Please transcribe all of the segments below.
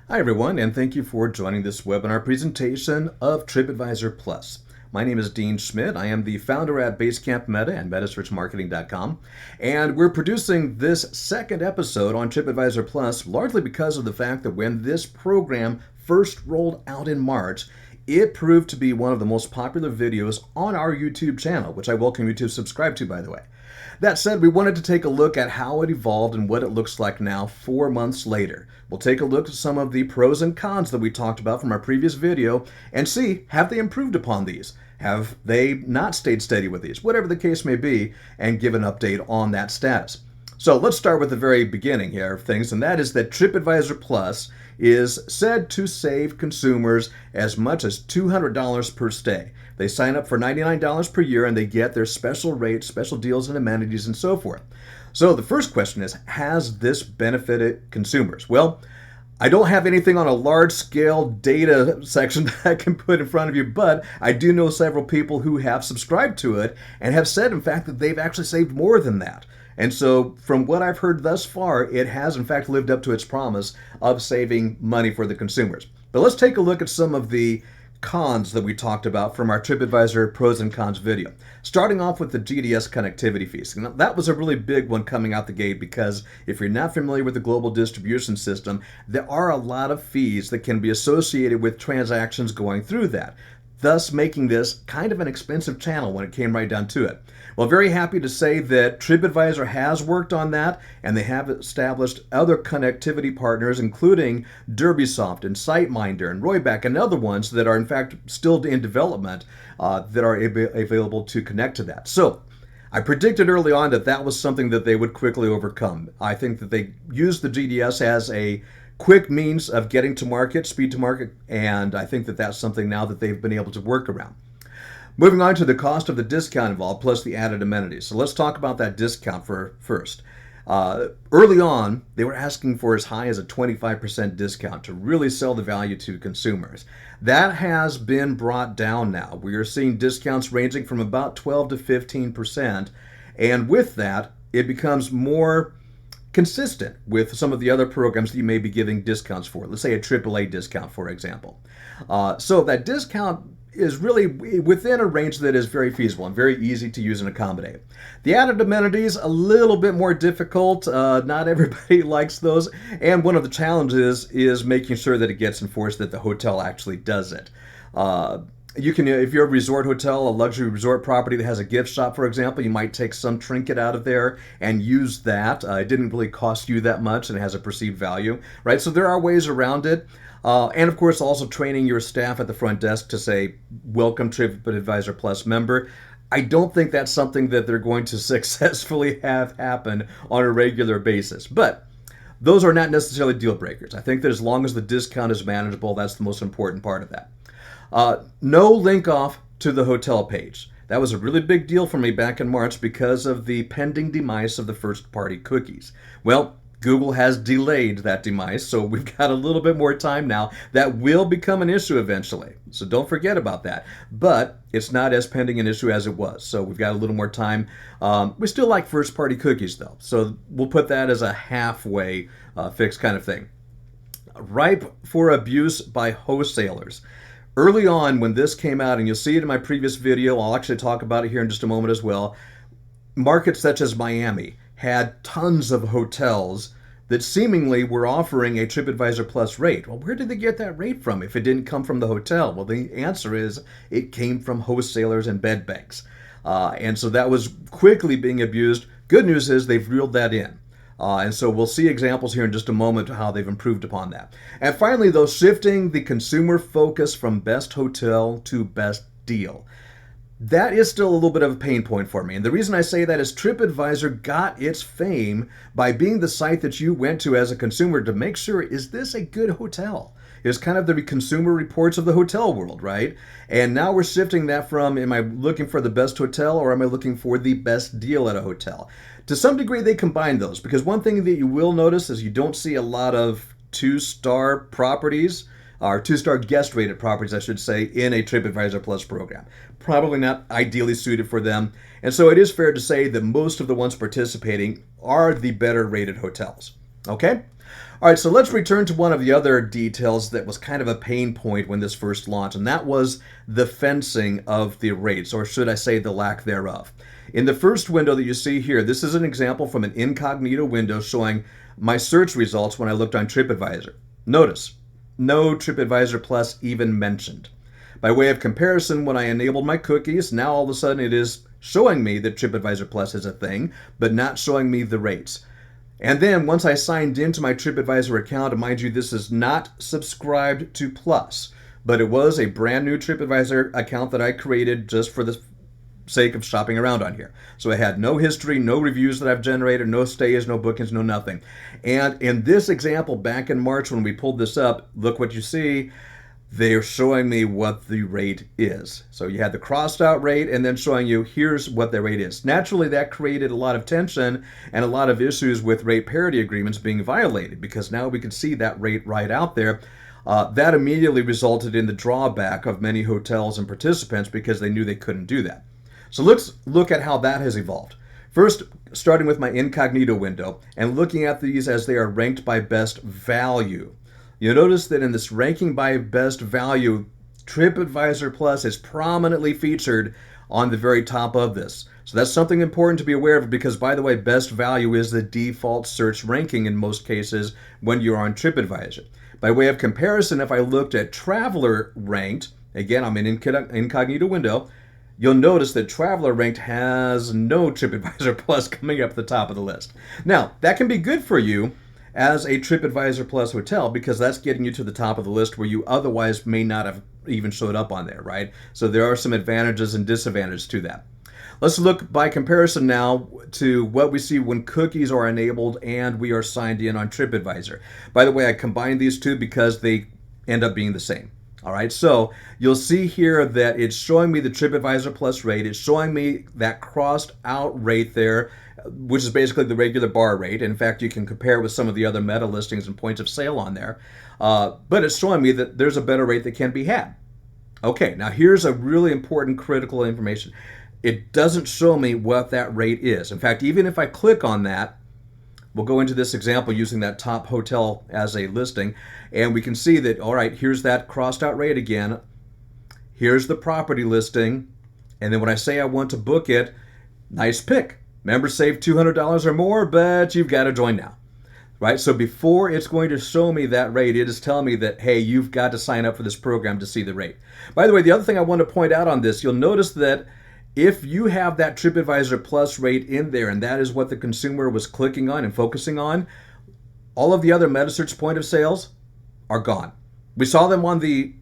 Hi everyone, and thank you for joining this webinar presentation of TripAdvisor Plus. My name is Dean Schmidt. I am the founder at Basecamp Meta and MetaSearchMarketing.com, and we're producing this second episode on TripAdvisor Plus largely because of the fact that when this program first rolled out in March, it proved to be one of the most popular videos on our YouTube channel, which I welcome you to subscribe to, by the way. That said, we wanted to take a look at how it evolved and what it looks like now 4 months later. We'll take a look at some of the pros and cons that we talked about from our previous video and see, have they improved upon these? Have they not stayed steady with these? Whatever the case may be, and give an update on that status. So let's start with the very beginning here of things, and that is that TripAdvisor Plus is said to save consumers as much as $200 per stay. They sign up for $99 per year and they get their special rates, special deals and amenities and so forth. So the first question is, has this benefited consumers? Well, I don't have anything on a large-scale data section that I can put in front of you, but I do know several people who have subscribed to it and have said, in fact, that they've actually saved more than that. And so from what I've heard thus far, it has in fact lived up to its promise of saving money for the consumers. But let's take a look at some of the cons that we talked about from our TripAdvisor pros and cons video. Starting off with the GDS connectivity fees. Now, that was a really big one coming out the gate because if you're not familiar with the global distribution system, there are a lot of fees that can be associated with transactions going through that, thus making this kind of an expensive channel when it came right down to it. Well, very happy to say that TripAdvisor has worked on that, and they have established other connectivity partners, including Derbysoft and SiteMinder and Royback and other ones that are in fact still in development that are available to connect to that. So I predicted early on that that was something that they would quickly overcome. I think that they used the GDS as a quick means of getting to market, speed to market, and I think that that's something now that they've been able to work around. Moving on to the cost of the discount involved plus the added amenities. So let's talk about that discount first. Early on, they were asking for as high as a 25% discount to really sell the value to consumers. That has been brought down now. We are seeing discounts ranging from about 12 to 15%, and with that, it becomes more consistent with some of the other programs that you may be giving discounts for. Let's say a AAA discount, for example. So that discount is really within a range that is very feasible and very easy to use and accommodate. The added amenities, a little bit more difficult. Not everybody likes those. And one of the challenges is making sure that it gets enforced, that the hotel actually does it. You can, if you're a resort hotel, a luxury resort property that has a gift shop, for example, you might take some trinket out of there and use that. It didn't really cost you that much and it has a perceived value, right? So there are ways around it. And of course, also training your staff at the front desk to say, welcome TripAdvisor Plus member. I don't think that's something that they're going to successfully have happen on a regular basis. But those are not necessarily deal breakers. I think that as long as the discount is manageable, that's the most important part of that. No link off to the hotel page. That was a really big deal for me back in March because of the pending demise of the first-party cookies. Well, Google has delayed that demise, so we've got a little bit more time now. That will become an issue eventually, so don't forget about that. But it's not as pending an issue as it was, so we've got a little more time. We still like first-party cookies, though, so we'll put that as a halfway fix kind of thing. Ripe for abuse by wholesalers. Early on when this came out, and you'll see it in my previous video, I'll actually talk about it here in just a moment as well, markets such as Miami had tons of hotels that seemingly were offering a TripAdvisor Plus rate. Well, where did they get that rate from if it didn't come from the hotel? Well, the answer is it came from wholesalers and bed banks. And so that was quickly being abused. Good news is they've reeled that in. And so we'll see examples here in just a moment of how they've improved upon that. And finally, though, shifting the consumer focus from best hotel to best deal. That is still a little bit of a pain point for me. And the reason I say that is TripAdvisor got its fame by being the site that you went to as a consumer to make sure, is this a good hotel? It's kind of the consumer reports of the hotel world, right? And now we're shifting that from, am I looking for the best hotel or am I looking for the best deal at a hotel? To some degree, they combine those because one thing that you will notice is you don't see a lot of two-star properties, or two-star guest-rated properties, I should say, in a TripAdvisor Plus program. Probably not ideally suited for them. And so it is fair to say that most of the ones participating are the better-rated hotels. Okay? All right, so let's return to one of the other details that was kind of a pain point when this first launched, and that was the fencing of the rates, or should I say the lack thereof. In the first window that you see here, this is an example from an incognito window showing my search results when I looked on TripAdvisor. Notice, no TripAdvisor Plus even mentioned. By way of comparison, when I enabled my cookies, now all of a sudden it is showing me that TripAdvisor Plus is a thing, but not showing me the rates. And then once I signed into my TripAdvisor account, and mind you, this is not subscribed to Plus, but it was a brand new TripAdvisor account that I created just for the sake of shopping around on here. So I had no history, no reviews that I've generated, no stays, no bookings, no nothing. And in this example, back in March when we pulled this up, look what you see. They're showing me what the rate is. So you had the crossed out rate and then showing you here's what the rate is. Naturally, that created a lot of tension and a lot of issues with rate parity agreements being violated because now we can see that rate right out there. That immediately resulted in the drawback of many hotels and participants because they knew they couldn't do that. So let's look at how that has evolved. First, starting with my incognito window and looking at these as they are ranked by best value. You'll notice that in this ranking by best value, TripAdvisor Plus is prominently featured on the very top of this. So that's something important to be aware of because, by the way, best value is the default search ranking in most cases when you're on TripAdvisor. By way of comparison, if I looked at Traveler ranked, again, I'm in incognito window, you'll notice that Traveler ranked has no TripAdvisor Plus coming up at the top of the list. Now, that can be good for you as a TripAdvisor Plus hotel because that's getting you to the top of the list where you otherwise may not have even showed up on there, right? So there are some advantages and disadvantages to that. Let's look by comparison now to what we see when cookies are enabled and we are signed in on TripAdvisor. By the way, I combined these two because they end up being the same. All right, so you'll see here that it's showing me the TripAdvisor Plus rate. It's showing me that crossed out rate there, which is basically the regular bar rate. In fact, you can compare with some of the other meta listings and points of sale on there. But it's showing me that there's a better rate that can be had. Okay, now here's a really important critical information. It doesn't show me what that rate is. In fact, even if I click on that, we'll go into this example using that top hotel as a listing, and we can see that, all right, here's that crossed out rate again. Here's the property listing, and then when I say I want to book it, nice pick. Members save $200 or more, but you've got to join now, right? So before it's going to show me that rate, it is telling me that, hey, you've got to sign up for this program to see the rate. By the way, the other thing I want to point out on this, you'll notice that if you have that TripAdvisor Plus rate in there, and that is what the consumer was clicking on and focusing on, all of the other meta-search point of sales are gone. We saw them on the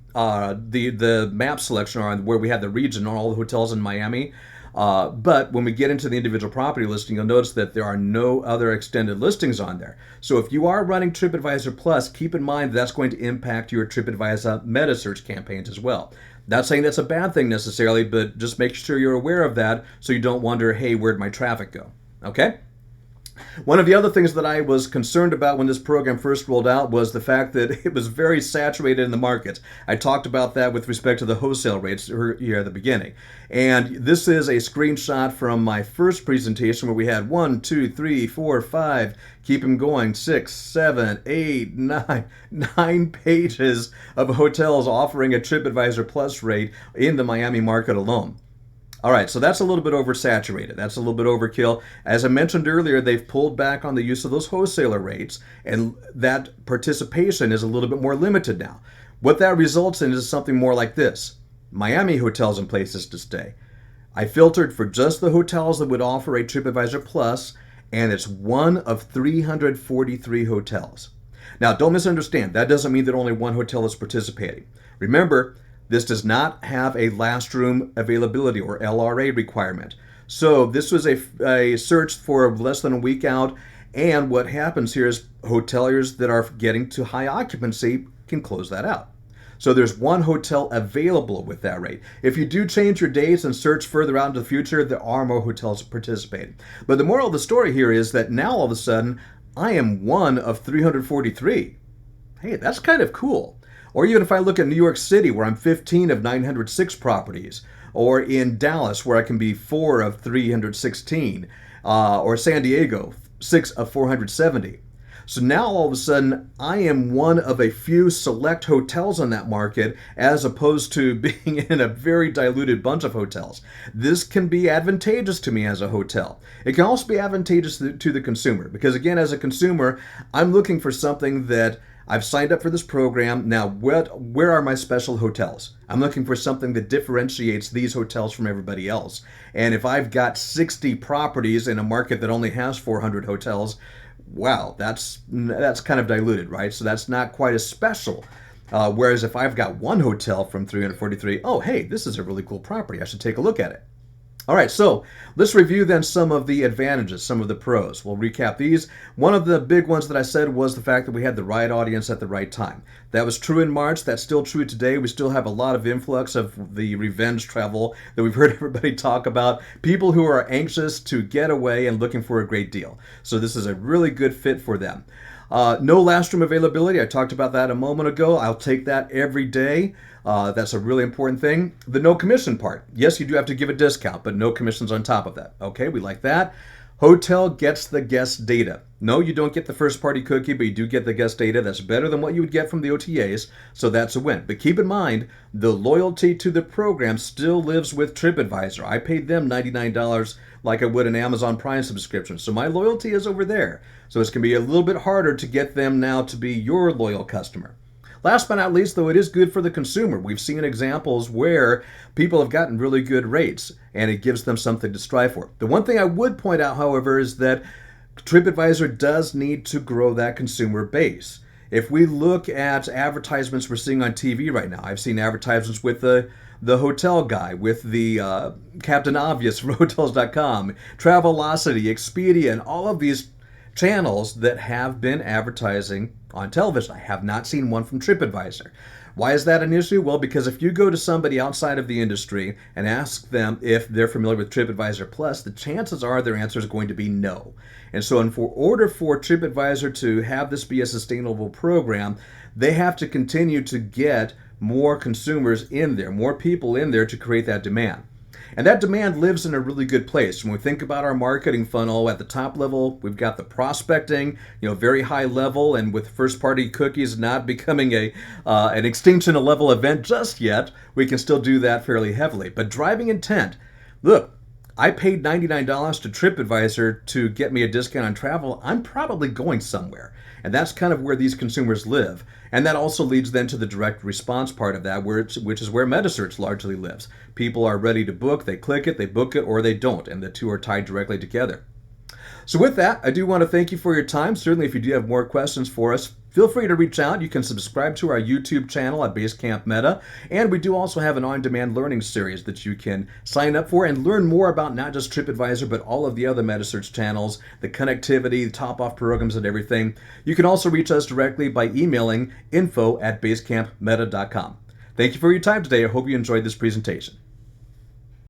map selection or on where we had the region on all the hotels in Miami. But when we get into the individual property listing, you'll notice that there are no other extended listings on there. So if you are running TripAdvisor Plus, keep in mind that's going to impact your TripAdvisor meta search campaigns as well. Not saying that's a bad thing necessarily, but just make sure you're aware of that so you don't wonder, hey, where'd my traffic go? Okay? One of the other things that I was concerned about when this program first rolled out was the fact that it was very saturated in the markets. I talked about that with respect to the wholesale rates here at the beginning. And this is a screenshot from my first presentation where we had 1, 2, 3, 4, 5, keep them going, 6, 7, 8, 9 pages of hotels offering a TripAdvisor Plus rate in the Miami market alone. All right, so that's a little bit oversaturated. That's a little bit overkill. As I mentioned earlier, they've pulled back on the use of those wholesaler rates, and that participation is a little bit more limited now. What that results in is something more like this. Miami hotels and places to stay. I filtered for just the hotels that would offer a TripAdvisor Plus, and it's one of 343 hotels. Now, don't misunderstand. That doesn't mean that only one hotel is participating. Remember, this does not have a last room availability or LRA requirement. So this was a search for less than a week out, and what happens here is hoteliers that are getting to high occupancy can close that out. So there's one hotel available with that rate. If you do change your dates and search further out into the future, there are more hotels participating. But the moral of the story here is that now all of a sudden, I am one of 343. Hey, that's kind of cool. Or even if I look at New York City, where I'm 15 of 906 properties, or in Dallas, where I can be 4 of 316, or San Diego, 6 of 470. So now all of a sudden, I am one of a few select hotels on that market as opposed to being in a very diluted bunch of hotels. This can be advantageous to me as a hotel. It can also be advantageous to the consumer because, again, as a consumer, I'm looking for something that I've signed up for this program. Now, where are my special hotels? I'm looking for something that differentiates these hotels from everybody else. And if I've got 60 properties in a market that only has 400 hotels, wow, that's kind of diluted, right? So that's not quite as special. Whereas if I've got one hotel from 343, oh, hey, this is a really cool property. I should take a look at it. All right, so let's review then some of the advantages, some of the pros. We'll recap these. One of the big ones that I said was the fact that we had the right audience at the right time. That was true in March. That's still true today. We still have a lot of influx of the revenge travel that we've heard everybody talk about. People who are anxious to get away and looking for a great deal. So this is a really good fit for them. No last room availability. I talked about that a moment ago. I'll take that every day. That's a really important thing. The no commission part. Yes, you do have to give a discount, but no commissions on top of that. Okay, we like that. Hotel gets the guest data. No, you don't get the first party cookie, but you do get the guest data. That's better than what you would get from the OTAs, so that's a win. But keep in mind, the loyalty to the program still lives with TripAdvisor. I paid them $99 like I would an Amazon Prime subscription, so my loyalty is over there. So it's going to be a little bit harder to get them now to be your loyal customer. Last but not least, though, it is good for the consumer. We've seen examples where people have gotten really good rates, and it gives them something to strive for. The one thing I would point out, however, is that TripAdvisor does need to grow that consumer base. If we look at advertisements we're seeing on TV right now, I've seen advertisements with the hotel guy, with the Captain Obvious from Hotels.com, Travelocity, Expedia, and all of these channels that have been advertising on television. I have not seen one from TripAdvisor. Why is that an issue? Well, because if you go to somebody outside of the industry and ask them if they're familiar with TripAdvisor Plus, the chances are their answer is going to be no. And so in order for TripAdvisor to have this be a sustainable program, they have to continue to get more consumers in there, more people in there to create that demand. And that demand lives in a really good place. When we think about our marketing funnel, at the top level, we've got the prospecting, very high level, and with first-party cookies not becoming an extinction level event just yet, we can still do that fairly heavily. But driving intent, look, I paid $99 to TripAdvisor to get me a discount on travel. I'm probably going somewhere. And that's kind of where these consumers live. And that also leads then to the direct response part of that, which is where metasearch largely lives. People are ready to book, they click it, they book it, or they don't, and the two are tied directly together. So with that, I do want to thank you for your time. Certainly, if you do have more questions for us, feel free to reach out. You can subscribe to our YouTube channel at Basecamp Meta, and we do also have an on-demand learning series that you can sign up for and learn more about not just TripAdvisor, but all of the other metasearch channels, the connectivity, the top-off programs, and everything. You can also reach us directly by emailing info@basecampmeta.com. Thank you for your time today. I hope you enjoyed this presentation.